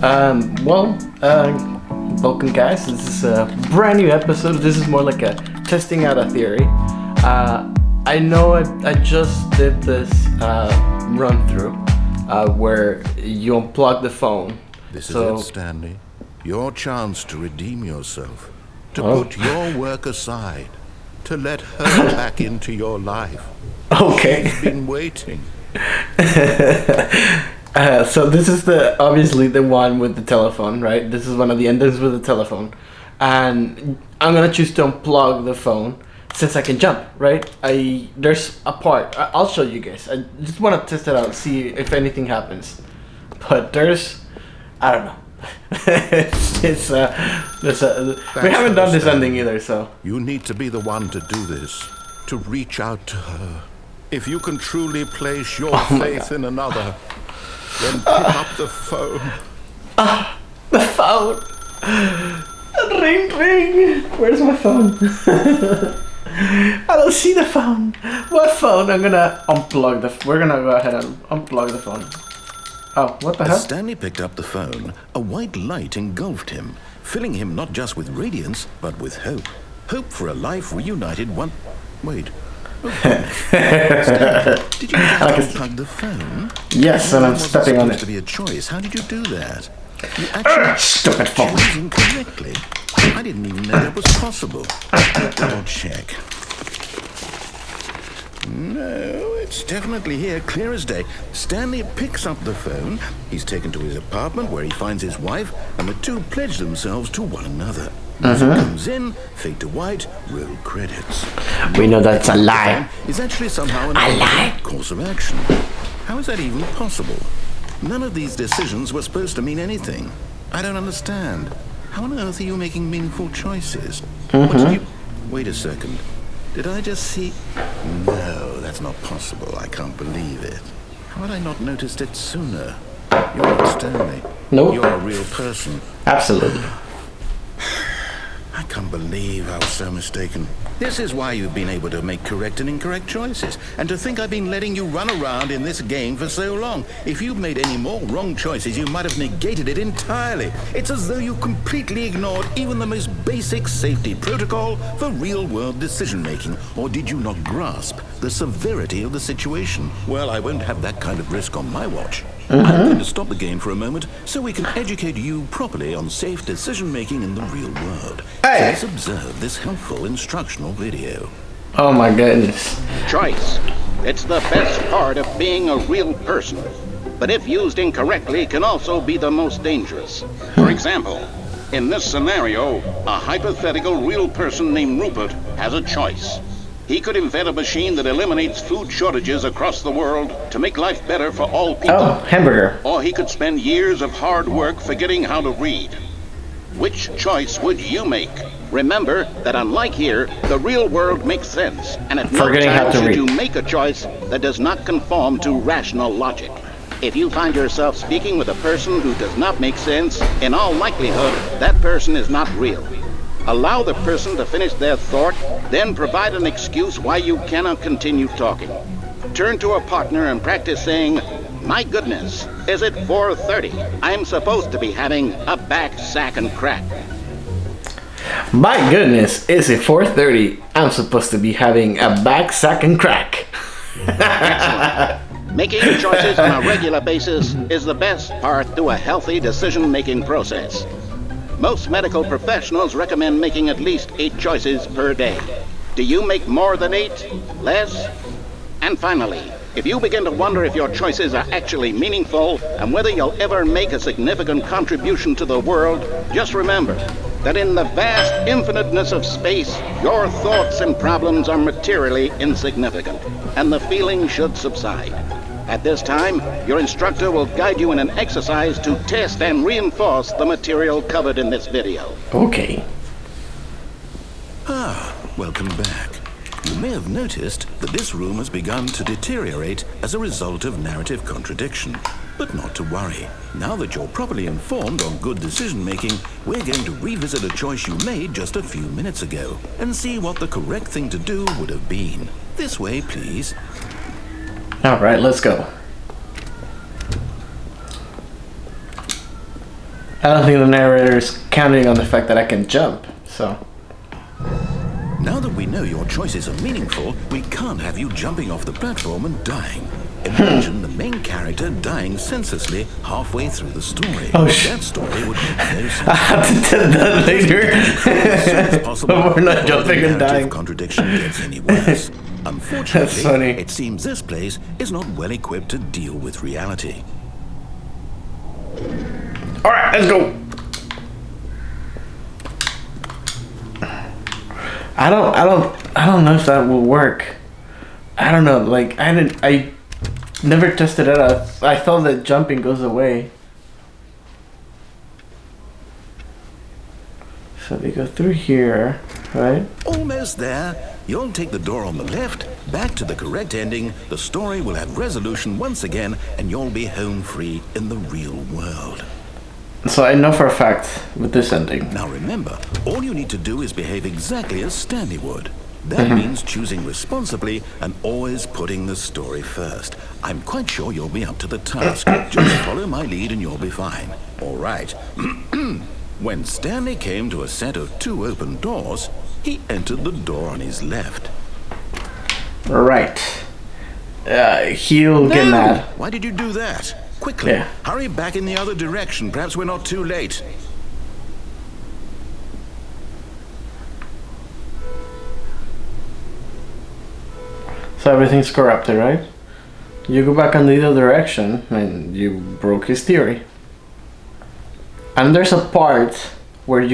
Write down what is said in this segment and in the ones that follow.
Well, welcome guys. This is a brand new episode. This is more like a testing out a theory. I know I just did this run through where you unplug the phone. This is it, Stanley. Your chance to redeem yourself, to put your work aside, to let her back into your life. Okay. She's been waiting. So this is obviously the one with the telephone, right? This is one of the endings with the telephone, and I'm gonna choose to unplug the phone since I can jump, right? There's a part. I'll show you guys. I just want to test it out, see if anything happens. But I don't know. We haven't done this ending either, so you need to be the one to do this, to reach out to her. If you can truly place your faith in another, then pick up the phone. The phone. Ring, ring. Where's my phone? I don't see the phone. What phone? We're gonna go ahead and unplug the phone. Oh, what the hell? As Stanley picked up the phone, a white light engulfed him, filling him not just with radiance, but with hope. Hope for a life reunited one... Wait. Stanley, did you just unplug the phone? Yes, and I'm stepping on it. To be a choice. How did you do that? You actually stupid phone. chose incorrectly. I didn't even know that was possible. Double check. No, it's definitely here, clear as day. Stanley picks up the phone. He's taken to his apartment where he finds his wife, and the two pledge themselves to one another. Music comes in, fade to white, roll credits. We know that's a lie. It's actually somehow a lie. Course of action. How is that even possible? None of these decisions were supposed to mean anything. I don't understand. How on earth are you making meaningful choices? What did you... Wait a second. Did I just see... No, that's not possible. I can't believe it. How had I not noticed it sooner? You're not Stanley. Nope. You're a real person. Absolutely. I can't believe I was so mistaken. This is why you've been able to make correct and incorrect choices. And to think I've been letting you run around in this game for so long. If you'd made any more wrong choices, you might have negated it entirely. It's as though you completely ignored even the most basic safety protocol for real-world decision-making. Or did you not grasp the severity of the situation? Well, I won't have that kind of risk on my watch. I'm going to stop the game for a moment so we can educate you properly on safe decision-making in the real world. Hey. Please observe this helpful instructional video. Oh my goodness. Choice. It's the best part of being a real person. But if used incorrectly, can also be the most dangerous. For example, in this scenario, a hypothetical real person named Rupert has a choice. He could invent a machine that eliminates food shortages across the world to make life better for all people. Oh, hamburger. Or he could spend years of hard work forgetting how to read. Which choice would you make? Remember that unlike here, the real world makes sense, and at no time should you make a choice that does not conform to rational logic. If you find yourself speaking with a person who does not make sense, in all likelihood, that person is not real. Allow the person to finish their thought, then provide an excuse why you cannot continue talking. Turn to a partner and practice saying, "My goodness, is it 4:30? I'm supposed to be having a back, sack, and crack." My goodness, is it 4:30? I'm supposed to be having a back, sack, and crack. Excellent. Making choices on a regular basis is the best part to a healthy decision-making process. Most medical professionals recommend making at least 8 choices per day. Do you make more than 8? Less? And finally, if you begin to wonder if your choices are actually meaningful and whether you'll ever make a significant contribution to the world, just remember that in the vast infiniteness of space, your thoughts and problems are materially insignificant, and the feeling should subside. At this time, your instructor will guide you in an exercise to test and reinforce the material covered in this video. Okay. Welcome back. You may have noticed that this room has begun to deteriorate as a result of narrative contradiction. But not to worry. Now that you're properly informed on good decision-making, we're going to revisit a choice you made just a few minutes ago and see what the correct thing to do would have been. This way, please. All right, let's go. I don't think the narrator is counting on the fact that I can jump, so. Now that we know your choices are meaningful, we can't have you jumping off the platform and dying. Imagine the main character dying senselessly halfway through the story. Oh, shit. That story would make no sense. I have to tell that later. As soon as possible, We're not before jumping the and dying. narrative contradiction gets any worse. Unfortunately, That's funny. it seems this place is not well equipped to deal with reality. All right, let's go. I don't know if that will work. I don't know. Like I never tested it out. I thought that jumping goes away. So we go through here, right? Almost there. You'll take the door on the left, back to the correct ending, the story will have resolution once again, and you'll be home free in the real world. So I know for a fact with this ending. Now remember, all you need to do is behave exactly as Stanley would. That means choosing responsibly and always putting the story first. I'm quite sure you'll be up to the task. Just follow my lead and you'll be fine. All right. When Stanley came to a set of 2 open doors, he entered the door on his left. Right. He'll get mad. Why did you do that? Quickly, Yeah. hurry back in the other direction. Perhaps we're not too late. So everything's corrupted, right? You go back in the other direction and you broke his theory. And there's a part where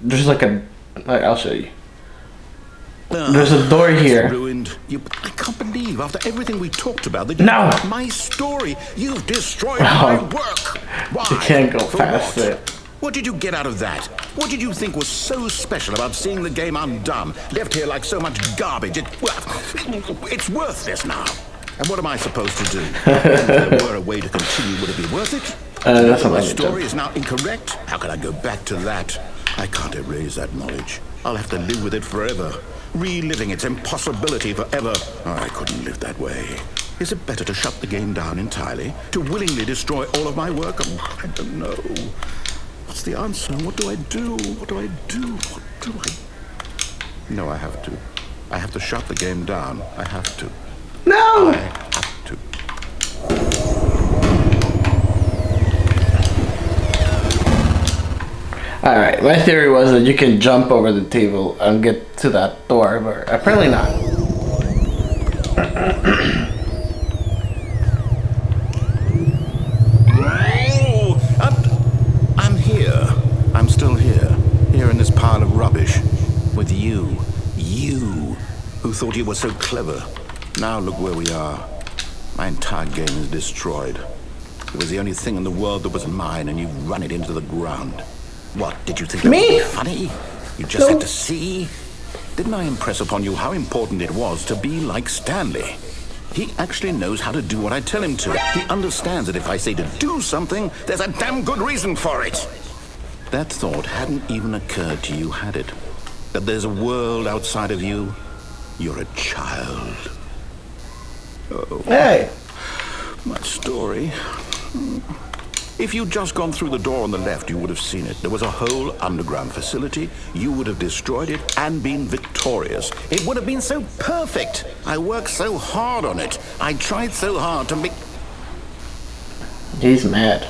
there's like I'll show you. There's a door here. Ruined. I can't believe after everything we talked about that No. my story, you've destroyed my work. Why? You can't go For past what? it. What did you get out of that? What did you think was so special about seeing the game undone, left here like so much garbage? It's worthless now. And what am I supposed to do? If there were a way to continue, would it be worth it? That's My not story is now incorrect. How can I go back to that? I can't erase that knowledge. I'll have to live with it forever, reliving its impossibility forever. I couldn't live that way. Is it better to shut the game down entirely? To willingly destroy all of my work? I don't know. What's the answer? What do I do? What do I do? What do I... No, I have to. I have to shut the game down. I have to. No! I have to. Alright, my theory was that you can jump over the table and get to that door, but apparently not. I'm here. I'm still here. Here in this pile of rubbish. With you. You. Who thought you were so clever. Now look where we are. My entire game is destroyed. It was the only thing in the world that was mine, and you've run it into the ground. What, did you think that Me? was funny? You just had to see? Didn't I impress upon you how important it was to be like Stanley? He actually knows how to do what I tell him to. He understands that if I say to do something, there's a damn good reason for it. That thought hadn't even occurred to you, had it? That there's a world outside of you? You're a child. Oh. Hey! My story. If you'd just gone through the door on the left, you would have seen it. There was a whole underground facility. You would have destroyed it and been victorious. It would have been so perfect. I worked so hard on it. I tried so hard to make... He's mad.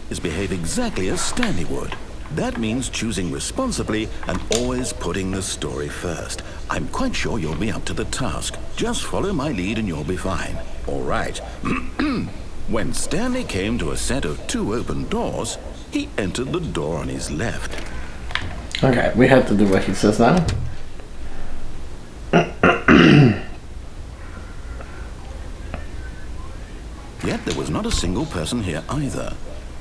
...is behave exactly as Stanley would. That means choosing responsibly and always putting the story first. I'm quite sure you'll be up to the task. Just follow my lead and you'll be fine. All right. When Stanley came to a set of 2 open doors, he entered the door on his left. Okay, we have to do what he says now. Yet there was not a single person here either.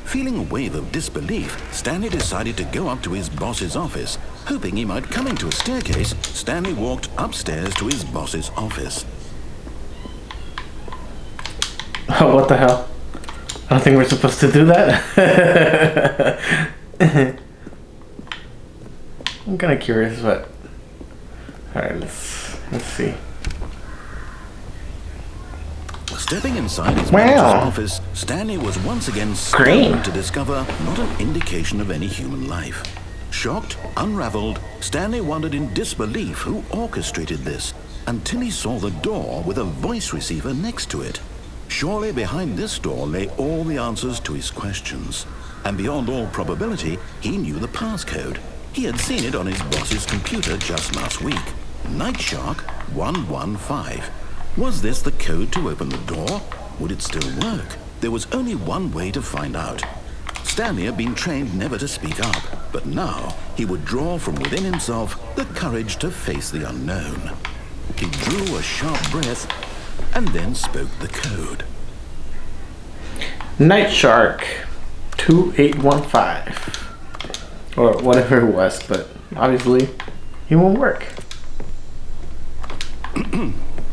Feeling a wave of disbelief, Stanley decided to go up to his boss's office. Hoping he might come into a staircase, Stanley walked upstairs to his boss's office. Oh, what the hell? I don't think we're supposed to do that. I'm kind of curious, but... Alright, let's see. Stepping inside his manager's office, Stanley was once again Green. stunned to discover not an indication of any human life. Shocked, unraveled, Stanley wondered in disbelief who orchestrated this, until he saw the door with a voice receiver next to it. Surely behind this door lay all the answers to his questions. And beyond all probability, he knew the passcode. He had seen it on his boss's computer just last week. Night Shark 115. Was this the code to open the door? Would it still work? There was only one way to find out. Stanley had been trained never to speak up, but now he would draw from within himself the courage to face the unknown. He drew a sharp breath and then spoke the code. Night Shark 2815. Or whatever it was, but obviously it won't work.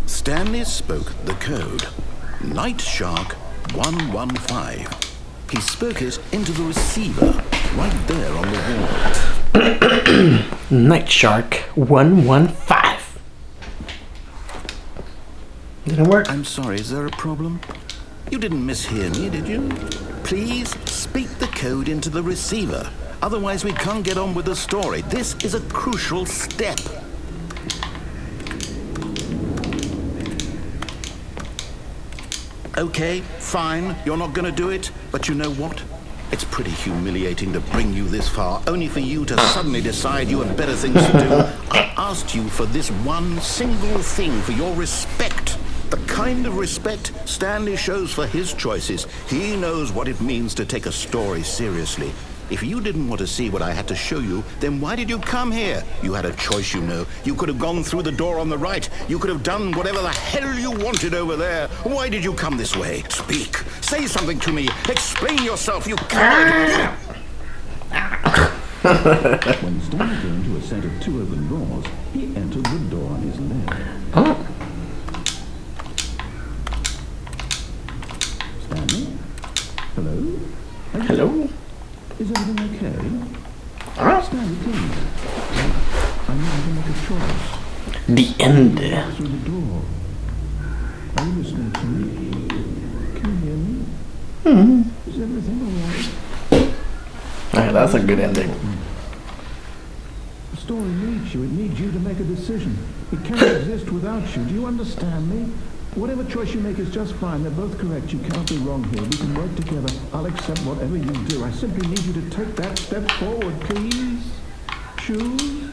Stanley spoke the code. Night Shark 115. He spoke it into the receiver right there on the wall. Night Shark 115. Didn't work. I'm sorry, is there a problem? You didn't mishear me, did you? Please speak the code into the receiver. Otherwise we can't get on with the story. This is a crucial step. Okay, fine, you're not gonna do it, but you know what? It's pretty humiliating to bring you this far, only for you to suddenly decide you had better things to do. I asked you for this one single thing, for your respect. The kind of respect Stanley shows for his choices. He knows what it means to take a story seriously. If you didn't want to see what I had to show you, then why did you come here? You had a choice, you know. You could have gone through the door on the right. You could have done whatever the hell you wanted over there. Why did you come this way? Speak. Say something to me. Explain yourself, you coward. When Stanley came to a set of two open doors, he entered the door on his left. Oh. Stanley? Hello? Hello? Is everything okay? Stanley, please. I need to make a choice. The end. Through the door. Are you listening to me? Can you hear me? Is everything alright? Alright, that's a good ending. The story needs you. It needs you to make a decision. It can't exist without you. Do you understand me? Whatever choice you make is just fine. They're both correct. You can't be wrong here. We can work together. I'll accept whatever you do. I simply need you to take that step forward, please. Choose.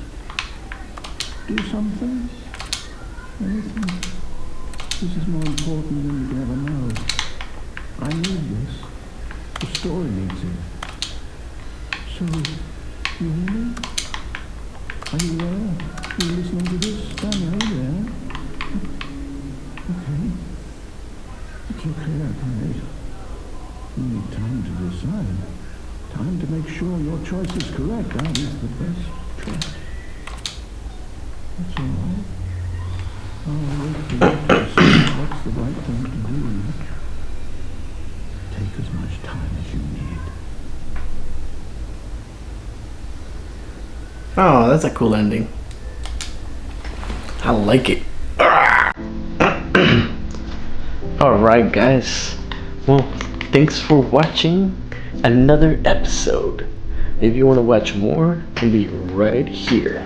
Do something. Anything. This is more important than you can ever know. I need this. The story needs it. So, you hear me? Are you there? Are you listening to this? Stanley, are you there? Okay. It's okay, okay. You need time to decide. Time to make sure your choice is correct. That is the best choice. That's all right. I'll wait for you to decide what's the right thing to do. Take as much time as you need. Oh, that's a cool ending. I like it. Alright guys, well, thanks for watching another episode. If you want to watch more, it'll be right here.